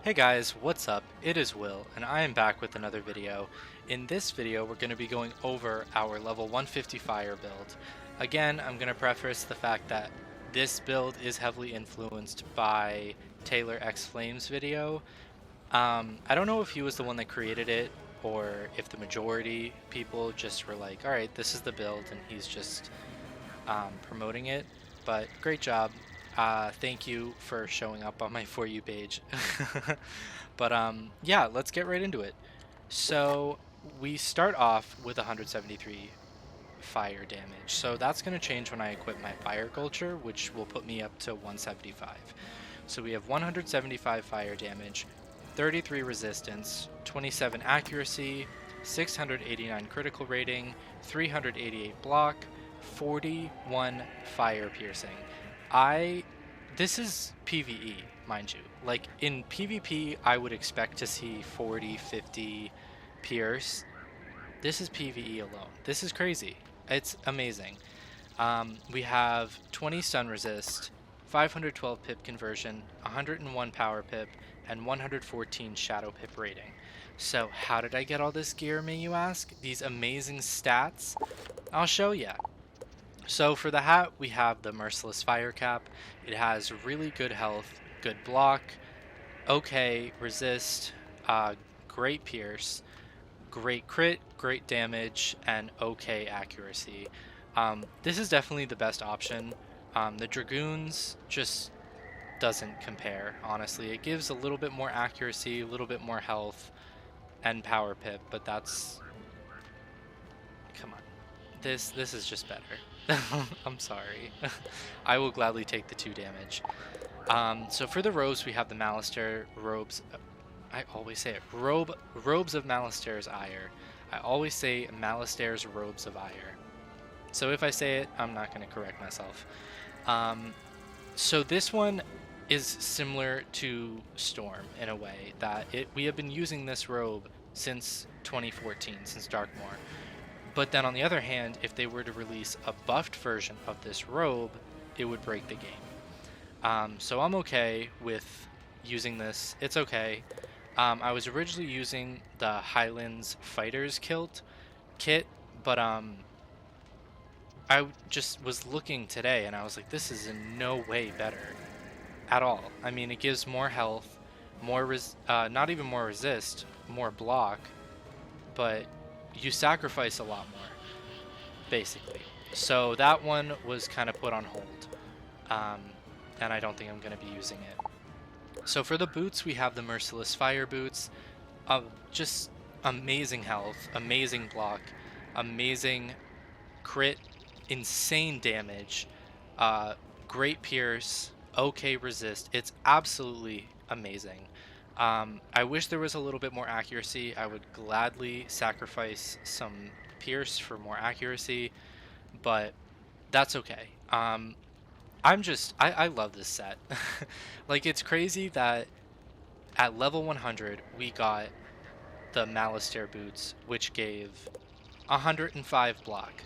Hey guys, what's up? It is Will, and I am back with another video. In this video, we're going to be going over our level 150 fire build. Again, I'm going to preface the fact that this build is heavily influenced by Taylor X Flames video. I don't know if he was the one that created it, or if the majority people just were like, alright, this is the build, and he's just promoting it, but great job. Thank you for showing up on my For You page. But yeah, let's get right into it. So we start off with 173 fire damage. So that's going to change when I equip my fire culture, which will put me up to 175. So we have 175 fire damage, 33 resistance, 27 accuracy, 689 critical rating, 388 block, 41 fire piercing. This is PvE, mind you. Like in PvP, I would expect to see 40, 50 pierce. This is PvE alone. This is crazy. It's amazing. We have 20 stun resist, 512 pip conversion, 101 power pip, and 114 shadow pip rating. So how did I get all this gear, may you ask? These amazing stats? I'll show ya. So for the hat, we have the Merciless Fire Cap. It has really good health, good block, okay resist, great pierce, great crit, great damage, and okay accuracy. This is definitely the best option. The Dragoons just doesn't compare, honestly. It gives a little bit more accuracy, a little bit more health, and power pip, but that's... Come on. This is just better. I'm sorry. I will gladly take the 2 damage. So for the robes, we have the Malistaire robes. I always say it. Robes of Malistaire's ire. I always say Malistaire's robes of ire. So if I say it, I'm not going to correct myself. So this one is similar to Storm in a way that we have been using this robe since 2014, since Darkmoor. But then on the other hand, if they were to release a buffed version of this robe, it would break the game. So I'm okay with using this. It's okay. I was originally using the Highlands Fighters kit, but I just was looking today and I was like, this is in no way better at all. I mean, it gives more health, not even more resist, more block, but you sacrifice a lot more, basically. So that one was kind of put on hold, and I don't think I'm going to be using it. So for the boots, we have the Merciless Fire boots. Just amazing health, amazing block, amazing crit, insane damage, great pierce, okay resist. It's absolutely amazing. I wish there was a little bit more accuracy. I would gladly sacrifice some pierce for more accuracy, but that's okay. I love this set. Like, it's crazy that at level 100 we got the Malistaire boots, which gave 105 block,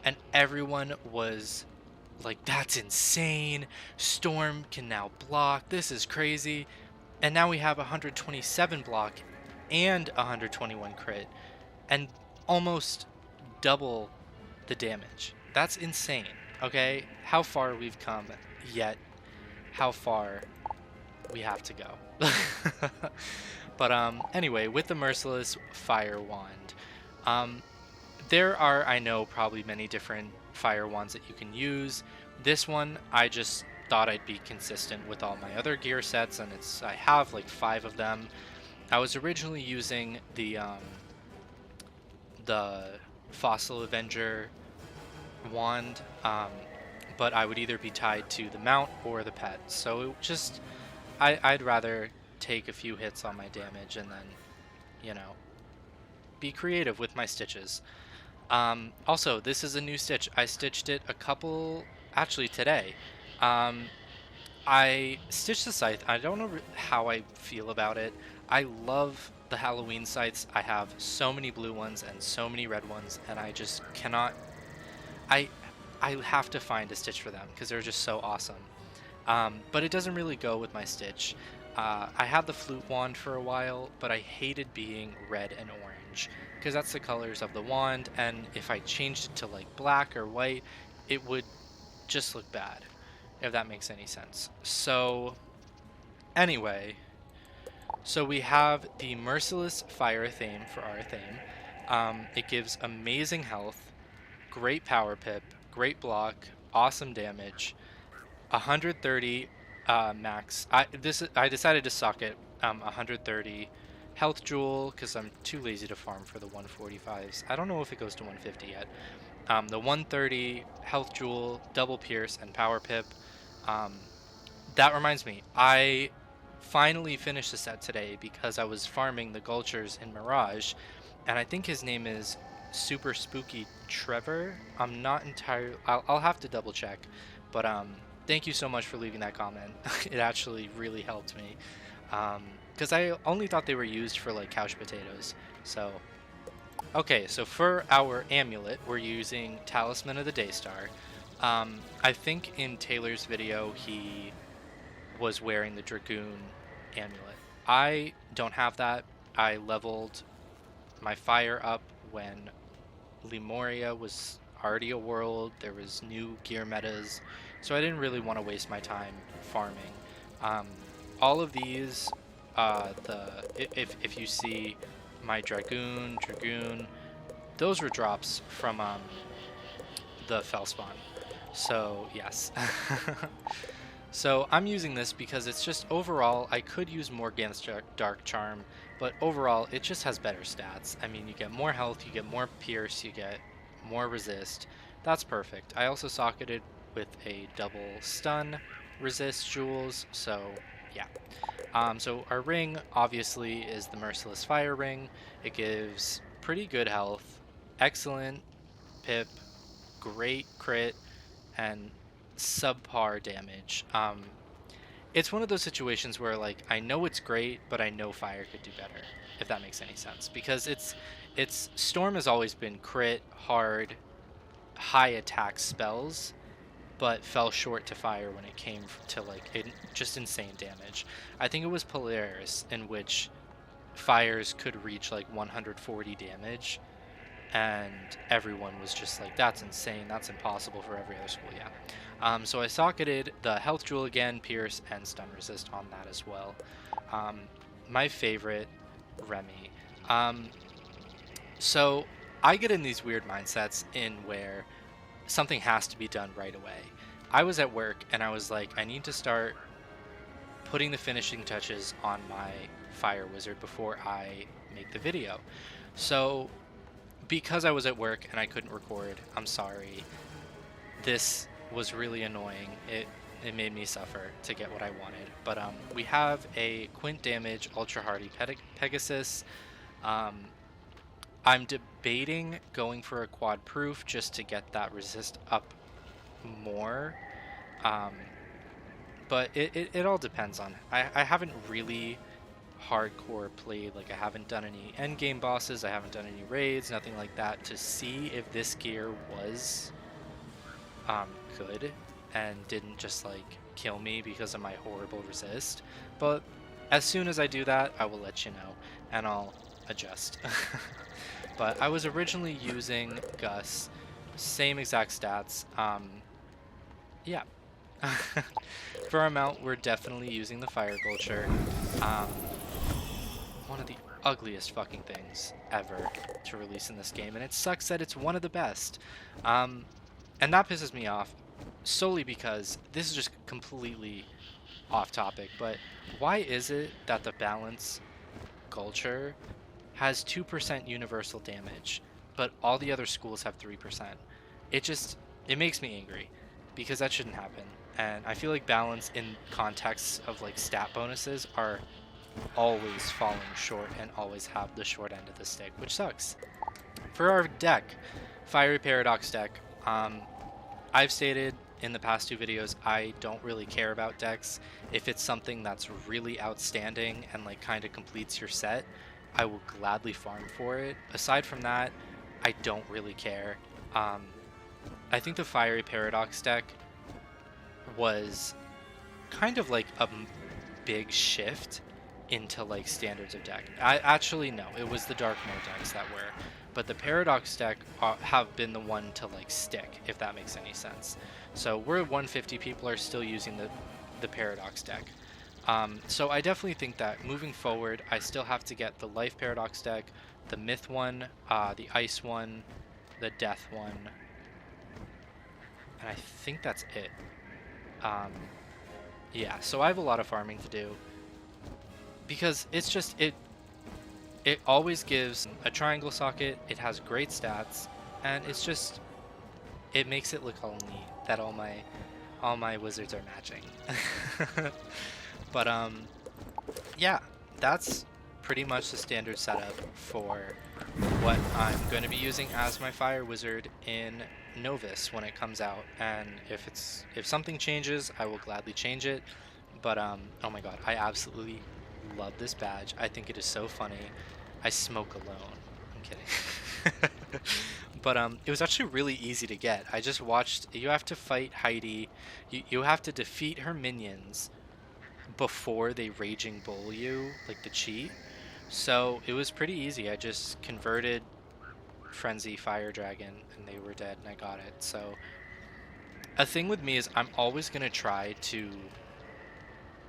and everyone was like, that's insane, Storm can now block, this is crazy. And now we have 127 block and 121 crit and almost double the damage. That's insane, okay? How far we've come, yet how far we have to go. But anyway, with the Merciless Fire Wand, there are, I know, probably many different fire wands that you can use. This one, I just thought I'd be consistent with all my other gear sets, and I have like 5 of them. I was originally using the Fossil Avenger wand, but I would either be tied to the mount or the pet. So it just, I'd rather take a few hits on my damage and then, you know, be creative with my stitches. Also, this is a new stitch. I stitched it actually today. I stitched the scythe. I don't know how I feel about it. I love the Halloween scythes. I have so many blue ones and so many red ones, and I just cannot... I have to find a stitch for them because they're just so awesome. But it doesn't really go with my stitch. I had the flute wand for a while, but I hated being red and orange because that's the colors of the wand, and if I changed it to like black or white, it would just look bad, if that makes any sense. So anyway, so we have the Merciless Fire Athame for our Athame. It gives amazing health, great power pip, great block, awesome damage, 130 max. I decided to sock it 130 health jewel because I'm too lazy to farm for the 145s. I don't know if it goes to 150 yet. The 130 health jewel, double pierce, and power pip. Um, that reminds me, I finally finished the set today because I was farming the Gulchers in Mirage, and I think his name is Super Spooky Trevor. I'm not entirely. I'll have to double check, but thank you so much for leaving that comment. It actually really helped me, because I only thought they were used for like couch potatoes. So, okay, so for our amulet, we're using Talisman of the Daystar. I think in Taylor's video he was wearing the Dragoon amulet. I don't have that. I leveled my fire up when Lemuria was already a world. There was new gear metas, so I didn't really want to waste my time farming. Um, all of these, if you see my Dragoon, those were drops from the Fellspawn. So yes. So I'm using this because it's just overall, I could use Morgana's Dark Charm, but overall it just has better stats. I mean, you get more health, you get more pierce, you get more resist. That's perfect. I also socketed with a double stun resist jewels, so yeah. So our ring obviously is the Merciless Fire Ring. It gives pretty good health, excellent pip, great crit, and subpar damage. It's one of those situations where like I know it's great, but I know fire could do better, if that makes any sense. Because it's Storm has always been crit, hard, high attack spells, but fell short to fire when it came to like just insane damage. I think it was Polaris in which fires could reach like 140 damage, and everyone was just like, that's insane, that's impossible for every other school. Yeah. So I socketed the health jewel again, pierce, and stun resist on that as well. My favorite, Remy. So I get in these weird mindsets in where something has to be done right away. I was at work and I was like, I need to start putting the finishing touches on my fire wizard before I make the video. So because I was at work and I couldn't record, I'm sorry. This was really annoying. It made me suffer to get what I wanted. But we have a quint damage ultra hardy Pegasus. I'm debating going for a quad proof just to get that resist up more. But it all depends on. I haven't really hardcore played, like I haven't done any endgame bosses, I haven't done any raids, nothing like that, to see if this gear was good and didn't just like kill me because of my horrible resist. But as soon as I do that, I will let you know and I'll adjust. But I was originally using Gus, same exact stats. Yeah. For our mount, we're definitely using the Fire Culture. One of the ugliest fucking things ever to release in this game, and it sucks that it's one of the best. And that pisses me off solely because this is just completely off topic, but why is it that the balance culture has 2% universal damage, but all the other schools have 3%? It makes me angry because that shouldn't happen. And I feel like balance in contexts of like stat bonuses are always falling short and always have the short end of the stick, which sucks. For our deck, Fiery Paradox deck, I've stated in the past two videos I don't really care about decks. If it's something that's really outstanding and like kind of completes your set, I will gladly farm for it. Aside from that, I don't really care. I think the Fiery Paradox deck was kind of like big shift into like standards of deck. Actually no, it was the dark mode decks that were, but the paradox deck have been the one to like stick, if that makes any sense. So we're 150 people are still using the paradox deck. So I definitely think that moving forward, I still have to get the life paradox deck, the myth one, the ice one, the death one, and I think that's it. Yeah, so I have a lot of farming to do because it's just it always gives a triangle socket, it has great stats, and it's just it makes it look all neat that all my wizards are matching. But yeah, that's pretty much the standard setup for what I'm going to be using as my fire wizard in Novus when it comes out. And if something changes, I will gladly change it. But oh my god, I absolutely love this badge. I think it is so funny. I smoke alone. I'm kidding. But it was actually really easy to get. I just watched. You have to fight Heidi. You have to defeat her minions before they raging bull you, like the cheat. So it was pretty easy. I just converted Frenzy Fire Dragon and they were dead and I got it. So a thing with me is I'm always gonna try to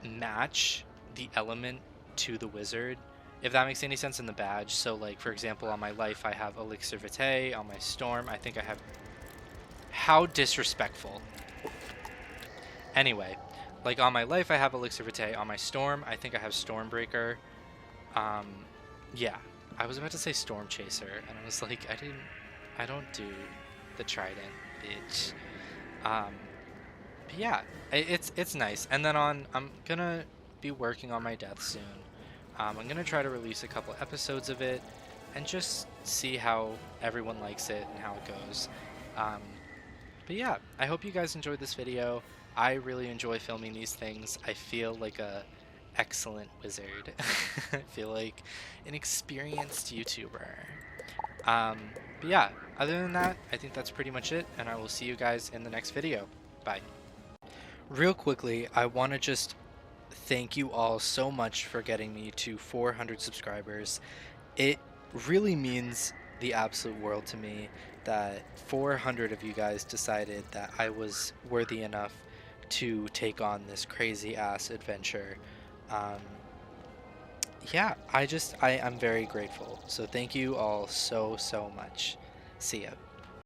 match the element to the wizard, if that makes any sense in the badge. So like for example on my life I have Elixir Vitae, on my storm I think I have, how disrespectful. Anyway, like on my life I have Elixir Vitae, on my storm I think I have Stormbreaker. Yeah, I was about to say Storm Chaser and I was like I don't do the Trident, bitch. But yeah, it's nice. And then I'm gonna be working on my death soon. I'm gonna try to release a couple episodes of it and just see how everyone likes it and how it goes. But yeah, I hope you guys enjoyed this video. I really enjoy filming these things. I feel like a excellent wizard. I feel like an experienced YouTuber. But yeah, other than that, I think that's pretty much it, and I will see you guys in the next video. Bye. Real quickly, I want to just thank you all so much for getting me to 400 subscribers. It really means the absolute world to me that 400 of you guys decided that I was worthy enough to take on this crazy ass adventure. Yeah, I'm very grateful. So thank you all so much. See ya.